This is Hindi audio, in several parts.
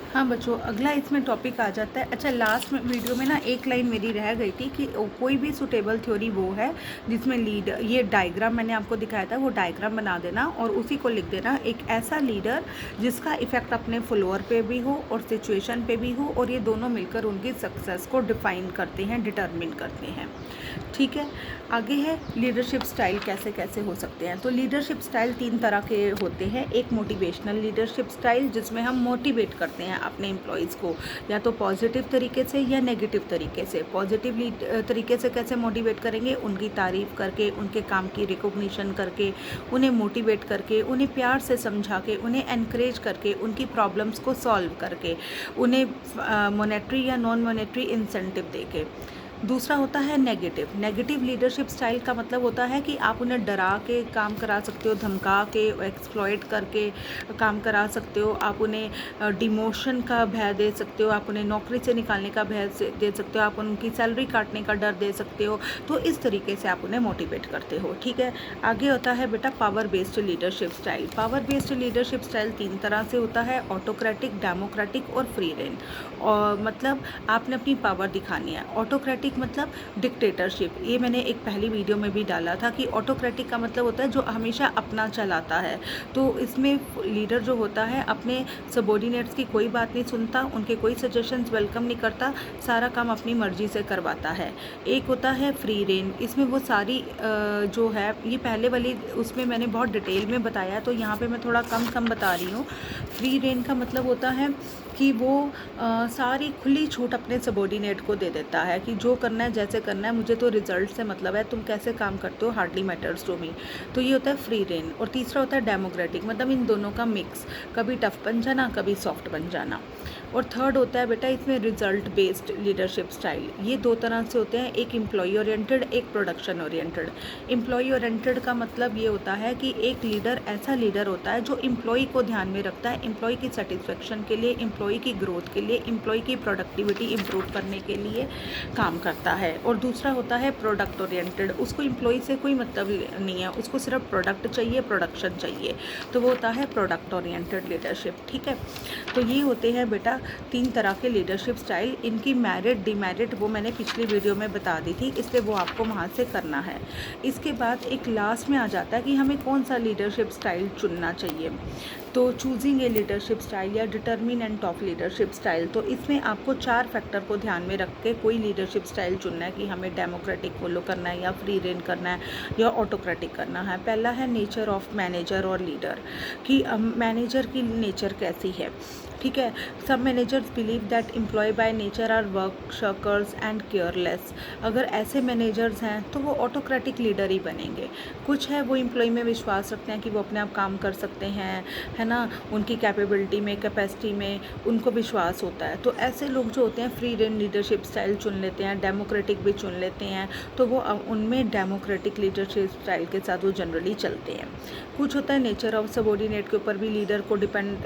हाँ बच्चों, अगला इसमें टॉपिक आ जाता है। अच्छा, लास्ट में वीडियो में ना एक लाइन मेरी रह गई थी कि कोई भी सुटेबल थ्योरी वो है जिसमें लीडर, ये डायग्राम मैंने आपको दिखाया था, वो डायग्राम बना देना और उसी को लिख देना, एक ऐसा लीडर जिसका इफेक्ट अपने फॉलोअर पे भी हो और सिचुएशन पे भी हो, और ये दोनों मिलकर उनकी सक्सेस को डिफाइन करते हैं, डिटरमिन करते हैं। ठीक है, आगे है लीडरशिप स्टाइल कैसे कैसे हो सकते हैं। तो लीडरशिप स्टाइल 3 तरह के होते हैं। एक मोटिवेशनल लीडरशिप स्टाइल, जिसमें हम मोटिवेट करते हैं अपने एम्प्लॉयज़ को, या तो पॉजिटिव तरीके से या नेगेटिव तरीके से। पॉजिटिव तरीके से कैसे मोटिवेट करेंगे? उनकी तारीफ़ करके, उनके काम की रिकॉग्निशन करके, उन्हें मोटिवेट करके, उन्हें प्यार से समझा के, उन्हें एनकरेज करके, उनकी प्रॉब्लम्स को सॉल्व करके, उन्हें मॉनेटरी या नॉन मॉनेटरी इंसेंटिव देके। दूसरा होता है नेगेटिव। नेगेटिव लीडरशिप स्टाइल का मतलब होता है कि आप उन्हें डरा के काम करा सकते हो, धमका के, एक्सप्लॉइट करके काम करा सकते हो, आप उन्हें डिमोशन का भय दे सकते हो, आप उन्हें नौकरी से निकालने का भय दे सकते हो, आप उनकी सैलरी काटने का डर दे सकते हो। तो इस तरीके से आप उन्हें मोटिवेट करते हो। ठीक है, आगे होता है बेटा power based leadership style. Power based leadership style 3 तरह से होता है, ऑटोक्रेटिक, डेमोक्रेटिक और फ्री रेन। और मतलब आपने अपनी पावर दिखानी है। ऑटोक्रेटिक मतलब डिक्टेटरशिप, ये मैंने एक पहली वीडियो में भी डाला था कि ऑटोक्रेटिक का मतलब होता है जो हमेशा अपना चलाता है। तो इसमें लीडर जो होता है अपने सबॉर्डिनेट्स की कोई बात नहीं सुनता, उनके कोई सजेशंस वेलकम नहीं करता, सारा काम अपनी मर्जी से करवाता है। एक होता है फ्री रेन, इसमें वो सारी जो है, ये पहले वाली उसमें मैंने बहुत डिटेल में बताया, तो यहाँ पे मैं थोड़ा कम बता रही हूँ। फ्री रेन का मतलब होता है कि वो सारी खुली छूट अपने सबॉर्डिनेट को दे देता है कि जो करना है, जैसे करना है, मुझे तो रिजल्ट से मतलब है, तुम कैसे काम करते हो हार्डली मैटर्स टू मी। तो ये होता है फ्री रेन। और तीसरा होता है डेमोक्रेटिक, मतलब इन दोनों का मिक्स, कभी टफ बन जाना, कभी सॉफ्ट बन जाना। और थर्ड होता है बेटा इसमें रिजल्ट बेस्ड लीडरशिप स्टाइल। ये 2 तरह से होते हैं, एक एम्प्लॉय ओरिएंटेड, एक प्रोडक्शन ओरिएंटेड। एम्प्लॉय ओरिएंटेड का मतलब ये होता है कि एक लीडर ऐसा लीडर होता है जो एम्प्लॉय को ध्यान में रखता है, एम्प्लॉय की सेटिस्फेक्शन के लिए, एम्प्लॉय की ग्रोथ के लिए, एम्प्लॉय की प्रोडक्टिविटी इंप्रूव करने के लिए काम करता है। और दूसरा होता है प्रोडक्ट ओरिएंटेड, उसको एम्प्लॉय से कोई मतलब नहीं है, उसको सिर्फ प्रोडक्ट चाहिए, प्रोडक्शन चाहिए, तो वो होता है प्रोडक्ट ओरिएंटेड लीडरशिप। ठीक है, तो ये होते हैं बेटा 3 तरह के लीडरशिप स्टाइल। इनकी मेरिट डिमेरिट वो मैंने पिछली वीडियो में बता दी थी, इसलिए वो आपको वहाँ से करना है। इसके बाद एक लास्ट में आ जाता है कि हमें कौन सा लीडरशिप स्टाइल चुनना चाहिए। तो चूजिंग ए लीडरशिप स्टाइल या डिटरमिनेंट ऑफ लीडरशिप स्टाइल, तो इसमें आपको 4 फैक्टर को ध्यान में रख के कोई लीडरशिप स्टाइल चुनना है कि हमें डेमोक्रेटिक फॉलो करना है या फ्री रेन करना है या ऑटोक्रेटिक करना है। पहला है नेचर ऑफ मैनेजर और लीडर, कि मैनेजर की नेचर कैसी है। ठीक है, सब managers believe that employ by nature are work shirkers and careless. अगर ऐसे मैनेजर्स हैं तो वो ऑटोक्रेटिक लीडर ही बनेंगे। कुछ है वो एम्प्लॉय में विश्वास रखते हैं कि वो अपने आप काम कर सकते हैं, है ना, उनकी कैपेबिलिटी में, कैपेसिटी में उनको विश्वास होता है, तो ऐसे लोग जो होते हैं फ्री रेन लीडरशिप स्टाइल चुन लेते हैं, डेमोक्रेटिक भी चुन लेते हैं, तो वो उनमें डेमोक्रेटिक लीडरशिप स्टाइल के साथ वो जनरली चलते हैं। कुछ होता है नेचर ऑफ सबॉर्डिनेट के ऊपर भी लीडर को डिपेंड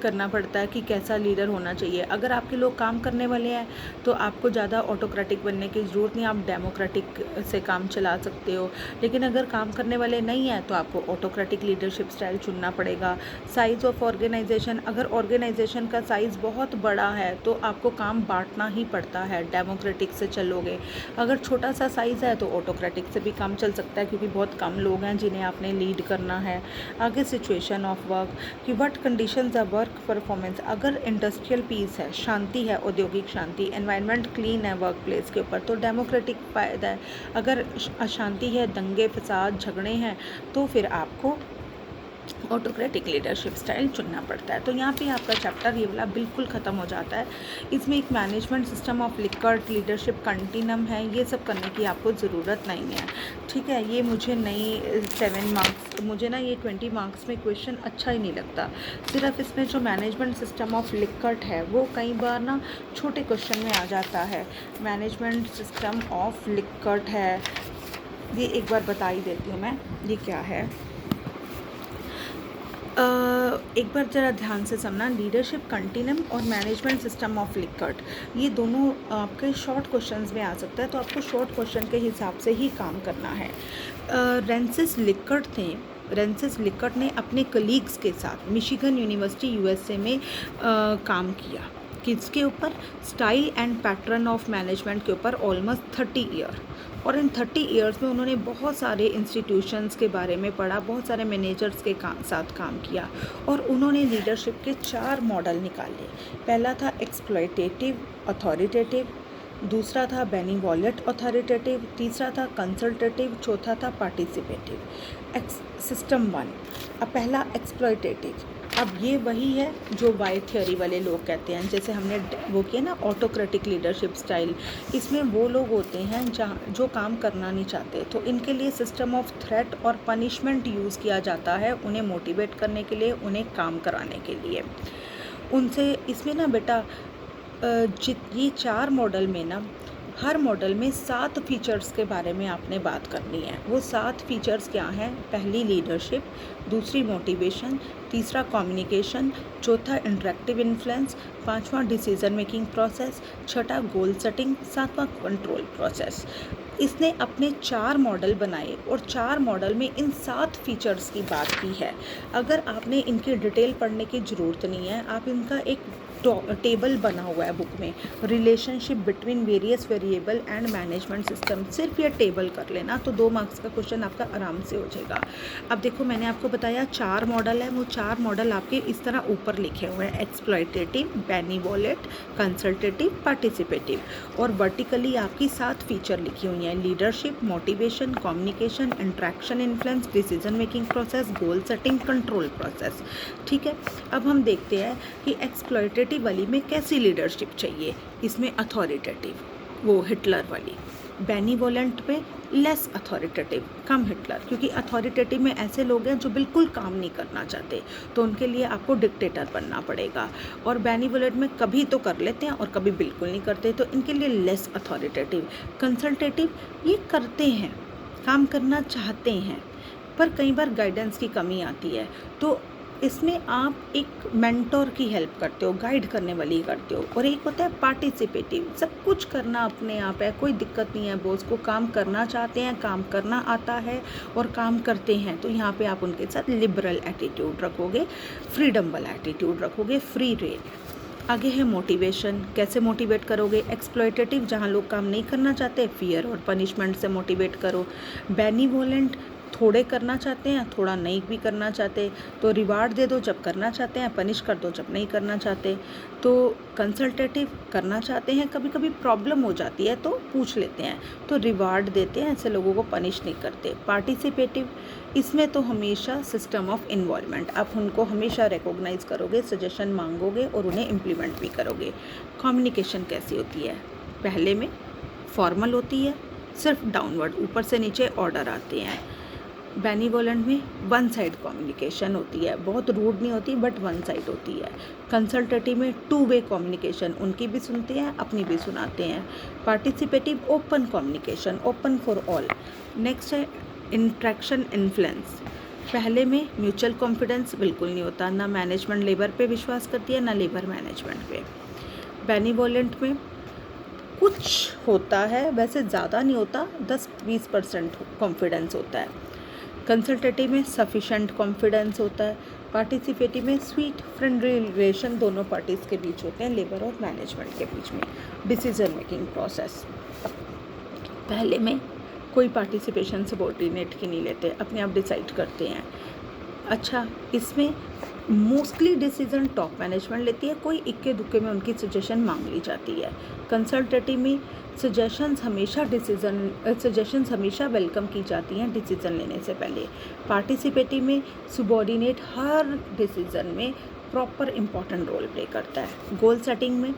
करना पड़ता है कि कैसा लीडर होना चाहिए। अगर आपके लोग काम करने वाले हैं तो आपको ज़्यादा ऑटोक्रेटिक बनने की ज़रूरत नहीं, आप डेमोक्रेटिक से काम चला सकते हो। लेकिन अगर काम करने वाले नहीं हैं तो आपको ऑटोक्रेटिक लीडरशिप स्टाइल चुनना पड़ेगा। साइज़ ऑफ ऑर्गेनाइजेशन, अगर ऑर्गेनाइजेशन का साइज़ बहुत बड़ा है तो आपको काम बांटना ही पड़ता है, डेमोक्रेटिक से चलोगे। अगर छोटा सा साइज़ है तो ऑटोक्रेटिक से भी काम चल सकता है, क्योंकि बहुत कम लोग हैं जिन्हें आपने लीड करना है। आगे सिचुएशन ऑफ वर्क, कि what conditions are work performance. अगर इंडस्ट्रियल पीस है, शांति है, औद्योगिक शांति, एनवायरनमेंट क्लीन है वर्क प्लेस के ऊपर, तो डेमोक्रेटिक फ़ायदा है। अगर अशांति है, दंगे फसाद झगड़े हैं, तो फिर आपको ऑटोक्रेटिक लीडरशिप स्टाइल चुनना पड़ता है। तो यहाँ पे आपका चैप्टर ये वाला बिल्कुल ख़त्म हो जाता है। इसमें एक management system of Likert leadership continuum है, ये सब करने की आपको ज़रूरत नहीं है। ठीक है, ये मुझे नहीं 7 मार्क्स, मुझे ना ये 20 मार्क्स में क्वेश्चन अच्छा ही नहीं लगता। सिर्फ इसमें जो मैनेजमेंट सिस्टम ऑफ लिकर्ट है वो कई बार ना छोटे क्वेश्चन में आ जाता है। मैनेजमेंट सिस्टम ऑफ लिकर्ट है, ये एक बार बता ही देती हूँ मैं, ये क्या है। एक बार ज़रा ध्यान से समझना, लीडरशिप कंटिन्यूम और मैनेजमेंट सिस्टम ऑफ लिकर्ट, ये दोनों आपके शॉर्ट क्वेश्चंस में आ सकता है, तो आपको शॉर्ट क्वेश्चन के हिसाब से ही काम करना है। रेंसिस लिकर्ट थे, रेंसिस लिकर्ट ने अपने कलीग्स के साथ मिशिगन यूनिवर्सिटी यूएसए में काम किया। किसके ऊपर? Style and pattern of management के ऊपर ऑलमोस्ट 30 ईयर। और इन 30 ईयर्स में उन्होंने बहुत सारे इंस्टीट्यूशंस के बारे में पढ़ा, बहुत सारे मैनेजर्स के साथ काम किया और उन्होंने लीडरशिप के 4 मॉडल निकाले। पहला था एक्सप्लॉयटेटिव अथॉरिटेटिव, दूसरा था बेनिवोलेंट अथॉरिटेटिव, तीसरा था कंसल्टेटिव, चौथा था पार्टिसिपेटिव। सिस्टम 1। अब पहला एक्सप्लॉयटेटिव, अब ये वही है जो वाई थ्योरी वाले लोग कहते हैं, जैसे हमने वो किया ना ऑटोक्रेटिक लीडरशिप स्टाइल। इसमें वो लोग होते हैं जो काम करना नहीं चाहते, तो इनके लिए सिस्टम ऑफ थ्रेट और पनिशमेंट यूज़ किया जाता है उन्हें मोटिवेट करने के लिए, उन्हें काम कराने के लिए। उनसे इसमें ना बेटा ये 4 मॉडल में ना हर मॉडल में 7 फीचर्स के बारे में आपने बात करनी है। वो 7 फीचर्स क्या हैं? पहली लीडरशिप, दूसरी मोटिवेशन, तीसरा कम्युनिकेशन, चौथा इंटरेक्टिव इन्फ्लुएंस, पांचवा डिसीजन मेकिंग प्रोसेस, छठा गोल सेटिंग, सातवां कंट्रोल प्रोसेस। इसने अपने 4 मॉडल बनाए और 4 मॉडल में इन 7 फीचर्स की बात की है। अगर आपने इनकी डिटेल पढ़ने की ज़रूरत नहीं है, आप इनका एक टेबल बना हुआ है बुक में, relationship between various variable and management system, सिर्फ ये टेबल कर लेना तो 2 मार्क्स का क्वेश्चन आपका आराम से हो जाएगा। अब देखो मैंने आपको बताया 4 मॉडल है, वो 4 मॉडल आपके इस तरह ऊपर लिखे हुए हैं, एक्सप्लॉयटेटिव, बेनिवोलेंट, कंसल्टेटिव, पार्टिसिपेटिव, और वर्टिकली आपकी 7 फीचर लिखी हुई हैं, leadership, motivation, communication, interaction influence, decision making process, goal setting, control process. ठीक है, अब हम देखते हैं कि एक्सप्लॉयटेटिव वाली में कैसी लीडरशिप चाहिए। इसमें अथॉरिटेटिव, वो हिटलर वाली। बेनिवोलेंट पे लेस अथॉरिटेटिव, कम हिटलर, क्योंकि अथॉरिटेटिव में ऐसे लोग हैं जो बिल्कुल काम नहीं करना चाहते, तो उनके लिए आपको डिक्टेटर बनना पड़ेगा। और बेनिवोलेंट में कभी तो कर लेते हैं और कभी बिल्कुल नहीं करते, तो इनके लिए लेस अथॉरिटेटिव। कंसल्टेटिव, ये करते हैं, काम करना चाहते हैं, पर कई बार गाइडेंस की कमी आती है, तो इसमें आप एक मेंटोर की हेल्प करते हो, गाइड करने वाली करते हो। और एक होता है पार्टिसिपेटिव, सब कुछ करना अपने आप है, कोई दिक्कत नहीं है बॉस को, काम करना चाहते हैं, काम करना आता है और काम करते हैं, तो यहाँ पे आप उनके साथ लिबरल एटीट्यूड रखोगे, फ्रीडम वाला एटीट्यूड रखोगे, फ्री रेट। आगे है मोटिवेशन, कैसे मोटिवेट करोगे? एक्सप्लॉयटेटिव, जहाँ लोग काम नहीं करना चाहते, फियर और पनिशमेंट से मोटिवेट करो। बेनिवोलेंट, थोड़े करना चाहते हैं, थोड़ा नहीं भी करना चाहते, तो रिवार्ड दे दो जब करना चाहते हैं, पनिश कर दो जब नहीं करना चाहते। तो कंसल्टेटिव, करना चाहते हैं, कभी कभी प्रॉब्लम हो जाती है तो पूछ लेते हैं, तो रिवार्ड देते हैं, ऐसे लोगों को पनिश नहीं करते। पार्टिसिपेटिव, इसमें तो हमेशा सिस्टम ऑफ इन्वॉल्वमेंट, आप उनको हमेशा रिकॉग्नाइज करोगे, सजेशन मांगोगे और उन्हें इम्प्लीमेंट भी करोगे। कम्युनिकेशन कैसी होती है? पहले में फॉर्मल होती है, सिर्फ डाउनवर्ड, ऊपर से नीचे ऑर्डर आते हैं। बेनिवोलेंट में वन साइड कम्युनिकेशन होती है, बहुत रूड नहीं होती बट वन साइड होती है। कंसल्टेटिव में 2 वे कम्युनिकेशन, उनकी भी सुनते हैं, अपनी भी सुनाते हैं। Participative, open communication, open for all. Next है इंट्रैक्शन इन्फ्लुएंस। पहले में म्यूचुअल कॉन्फिडेंस बिल्कुल नहीं होता, ना मैनेजमेंट लेबर पे विश्वास करती है, ना लेबर मैनेजमेंट पे। बेनिवोलेंट में कुछ होता है, वैसे ज़्यादा नहीं होता, 10-20% कॉन्फिडेंस होता है। कंसल्टेटिव में सफिशेंट कॉन्फिडेंस होता है। पार्टिसिपेटिव में स्वीट फ्रेंडली रिलेशन दोनों पार्टीज़ के बीच होते हैं, लेबर और मैनेजमेंट के बीच में। डिसीजन मेकिंग प्रोसेस, पहले में कोई पार्टिसिपेशन सबॉर्डिनेट की नहीं लेते, अपने आप डिसाइड करते हैं। अच्छा, इसमें मोस्टली डिसीजन टॉप मैनेजमेंट लेती है, कोई इक्के दुक्के में उनकी सजेशन मांग ली जाती है। कंसल्टेटिव में सजेशंस हमेशा वेलकम की जाती हैं डिसीज़न लेने से पहले। पार्टिसिपेटिव में सुबॉर्डिनेट हर डिसीज़न में प्रॉपर इम्पॉर्टेंट रोल प्ले करता है। गोल सेटिंग में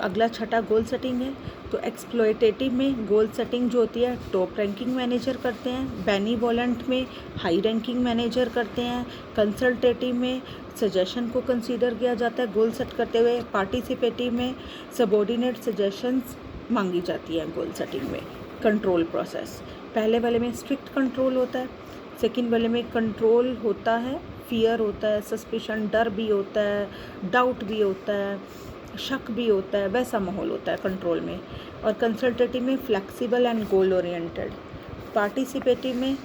अगला छठा गोल सेटिंग है, तो एक्सप्लॉयटेटिव में गोल सेटिंग जो होती है टॉप रैंकिंग मैनेजर करते हैं। बेनिवोलेंट में हाई रैंकिंग मैनेजर करते हैं। कंसल्टेटिव में सजेशन को कंसीडर किया जाता है गोल सेट करते हुए। पार्टिसिपेटिव में सबॉर्डिनेट सजेशंस मांगी जाती है गोल सेटिंग में। कंट्रोल प्रोसेस, पहले वाले में स्ट्रिक्ट कंट्रोल होता है, सेकंड वाले में कंट्रोल होता है, फियर होता है, सस्पिशन डर भी होता है, डाउट भी होता है, शक भी होता है, वैसा माहौल होता है कंट्रोल में। और कंसल्टेटिव में flexible and goal oriented. Participative में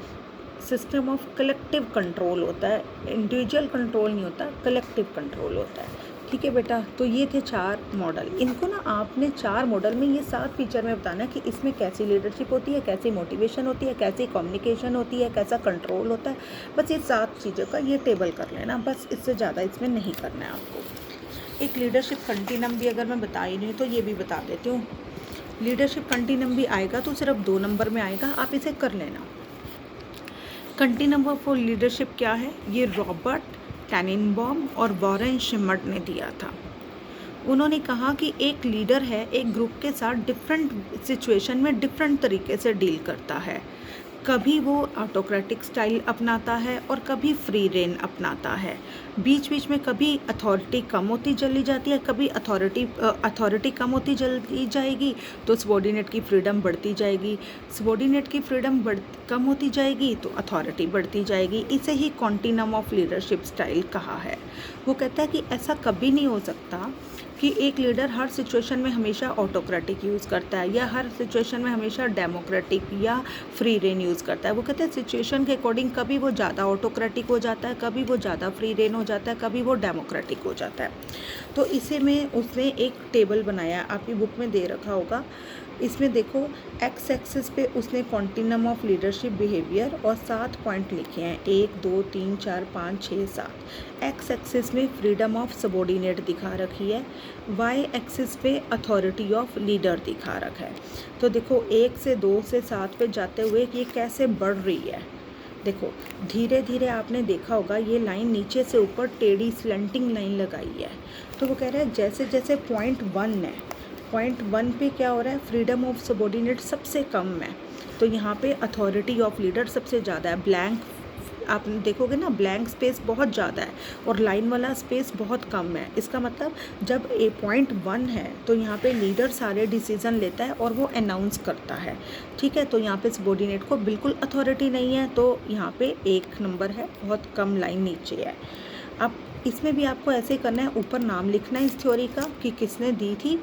सिस्टम ऑफ कलेक्टिव कंट्रोल होता है, इंडिविजुअल कंट्रोल नहीं होता, कलेक्टिव कंट्रोल होता है। ठीक है बेटा, तो ये थे 4 मॉडल। इनको ना आपने 4 मॉडल में ये 7 फीचर में बताना है कि इसमें कैसी लीडरशिप होती है, कैसी मोटिवेशन होती है, कैसी कम्युनिकेशन होती है, कैसा कंट्रोल होता है। बस ये 7 चीज़ों का ये टेबल कर लेना, बस इससे ज़्यादा इसमें नहीं करना है आपको। एक लीडरशिप कंटिन्यूम भी अगर मैं बता ही नहीं तो ये भी बता देती हूँ। लीडरशिप कंटिन्यूम भी आएगा तो सिर्फ 2 नंबर में आएगा, आप इसे कर लेना। कंटिन्यूम फॉर लीडरशिप क्या है, ये रॉबर्ट टेनिनबॉम और वॉरेन शिमर्ट ने दिया था। उन्होंने कहा कि एक लीडर है, एक ग्रुप के साथ डिफरेंट सिचुएशन में डिफरेंट तरीके से डील करता है। कभी वो ऑटोक्रेटिक स्टाइल अपनाता है और कभी फ्री रेन अपनाता है। बीच बीच में कभी अथॉरिटी कम होती चली जाती है, कभी अथॉरिटी कम होती चली जाएगी तो सबॉर्डिनेट की फ्रीडम बढ़ती जाएगी, सबॉर्डिनेट की फ्रीडम कम होती जाएगी तो अथॉरिटी बढ़ती जाएगी। इसे ही कॉन्टिनम ऑफ लीडरशिप स्टाइल कहा है। वो कहता है कि ऐसा कभी नहीं हो सकता कि एक लीडर हर सिचुएशन में हमेशा ऑटोक्रेटिक यूज़ करता है या हर सिचुएशन में हमेशा डेमोक्रेटिक या फ्री रेन यूज़ करता है। वो कहते हैं सिचुएशन के अकॉर्डिंग कभी वो ज़्यादा ऑटोक्रेटिक हो जाता है, कभी वो ज़्यादा फ्री रेन हो जाता है, कभी वो डेमोक्रेटिक हो जाता है। तो इसे में उसने एक टेबल बनाया, आपकी बुक में दे रखा होगा। इसमें देखो एक्स एक्सिस पे उसने कॉन्टिनम ऑफ लीडरशिप बिहेवियर और 7 पॉइंट लिखे हैं, 1 2 3 4 5 6 7। एक्स एक्सिस में फ्रीडम ऑफ सबॉर्डिनेट दिखा रखी है, वाई एक्सिस पे अथॉरिटी ऑफ लीडर दिखा रखा है। तो देखो 1 से 2 से 7 पे जाते हुए ये कैसे बढ़ रही है। देखो धीरे धीरे आपने देखा होगा ये लाइन नीचे से ऊपर टेढ़ी स्लेंटिंग लाइन लगाई है। तो वो कह रहा है जैसे जैसे पॉइंट 1 है, पॉइंट 1 पे क्या हो रहा है, फ्रीडम ऑफ सबॉर्डिनेट सबसे कम है, तो यहाँ पे अथॉरिटी ऑफ लीडर सबसे ज़्यादा है। ब्लैंक आप देखोगे ना, ब्लैंक स्पेस बहुत ज़्यादा है और लाइन वाला स्पेस बहुत कम है। इसका मतलब जब पॉइंट 1 है तो यहाँ पे लीडर सारे डिसीज़न लेता है और वो अनाउंस करता है। ठीक है, तो यहाँ पे सबॉर्डिनेट को बिल्कुल अथॉरिटी नहीं है, तो यहाँ पे 1 नंबर है, बहुत कम लाइन नीचे है। अब इसमें भी आपको ऐसे करना है, ऊपर नाम लिखना है इस थ्योरी का कि किसने दी थी,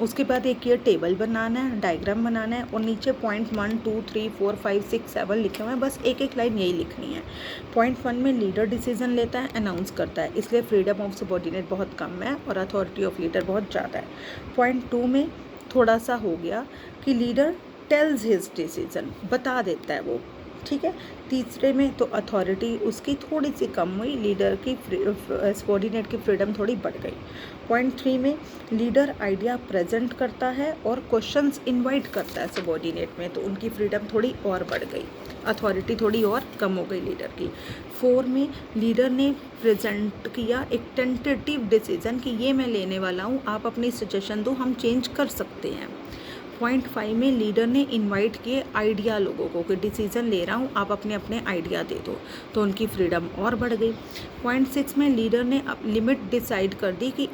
उसके बाद एक ये टेबल बनाना है, डायग्राम बनाना है और नीचे पॉइंट 1 2 3 4 5 6 7 लिखे हुए हैं, बस एक एक लाइन यही लिखनी है। पॉइंट 1 में लीडर डिसीजन लेता है, अनाउंस करता है, इसलिए फ्रीडम ऑफ सबॉर्डिनेट बहुत कम है और अथॉरिटी ऑफ लीडर बहुत ज़्यादा है। पॉइंट 2 में थोड़ा सा हो गया कि लीडर टेल्स हिज डिसीजन, बता देता है वो। ठीक है, तीसरे में तो अथॉरिटी उसकी थोड़ी सी कम हुई, लीडर की सबॉर्डिनेट की फ्रीडम थोड़ी बढ़ गई। पॉइंट 3 में लीडर आइडिया प्रेजेंट करता है और क्वेश्चंस इनवाइट करता है सबॉर्डिनेट में, तो उनकी फ्रीडम थोड़ी और बढ़ गई, अथॉरिटी थोड़ी और कम हो गई लीडर की। 4 में लीडर ने प्रेजेंट किया एक टेंटेटिव डिसीजन कि ये मैं लेने वाला हूँ, आप अपनी सजेशन दो, हम चेंज कर सकते हैं। पॉइंट 5 में लीडर ने इनवाइट किए आइडिया लोगों को कि डिसीज़न ले रहा हूँ, आप अपने अपने आइडिया दे दो, तो उनकी फ्रीडम और बढ़ गई। पॉइंट 6 में लीडर ने लिमिट डिसाइड कर दी कि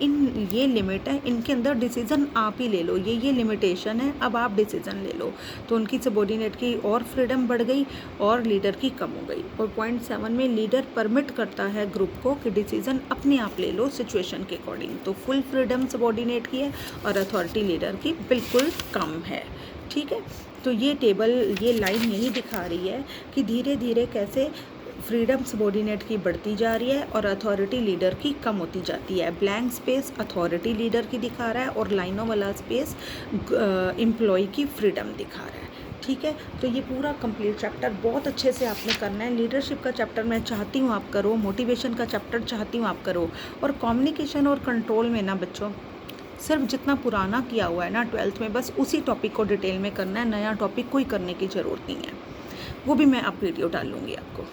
ये लिमिट है, इनके अंदर डिसीज़न आप ही ले लो, ये लिमिटेशन है, अब आप डिसीज़न ले लो, तो उनकी सबॉर्डिनेट की और फ्रीडम बढ़ गई और लीडर की कम हो गई। और पॉइंट 7 में लीडर परमिट करता है ग्रुप को कि डिसीज़न अपने आप ले लो सिचुएशन के अकॉर्डिंग, तो फुल फ्रीडम सबॉर्डिनेट की है और अथॉरिटी लीडर की बिल्कुल कम है। ठीक है, तो ये टेबल, ये लाइन यही दिखा रही है कि धीरे धीरे कैसे फ्रीडम सबॉर्डिनेट की बढ़ती जा रही है और अथॉरिटी लीडर की कम होती जाती है। ब्लैंक स्पेस अथॉरिटी लीडर की दिखा रहा है और लाइनों वाला स्पेस एम्प्लॉय की फ्रीडम दिखा रहा है। ठीक है, तो ये पूरा कंप्लीट चैप्टर बहुत अच्छे से आपने करना है। लीडरशिप का चैप्टर मैं चाहती हूँ आप करो, मोटिवेशन का चैप्टर चाहती हूँ आप करो, और कम्युनिकेशन और कंट्रोल में ना बच्चों सिर्फ जितना पुराना किया हुआ है ना 12th में, बस उसी टॉपिक को डिटेल में करना है, नया टॉपिक कोई करने की ज़रूरत नहीं है। वो भी मैं अब वीडियो डाल लूँगी आपको।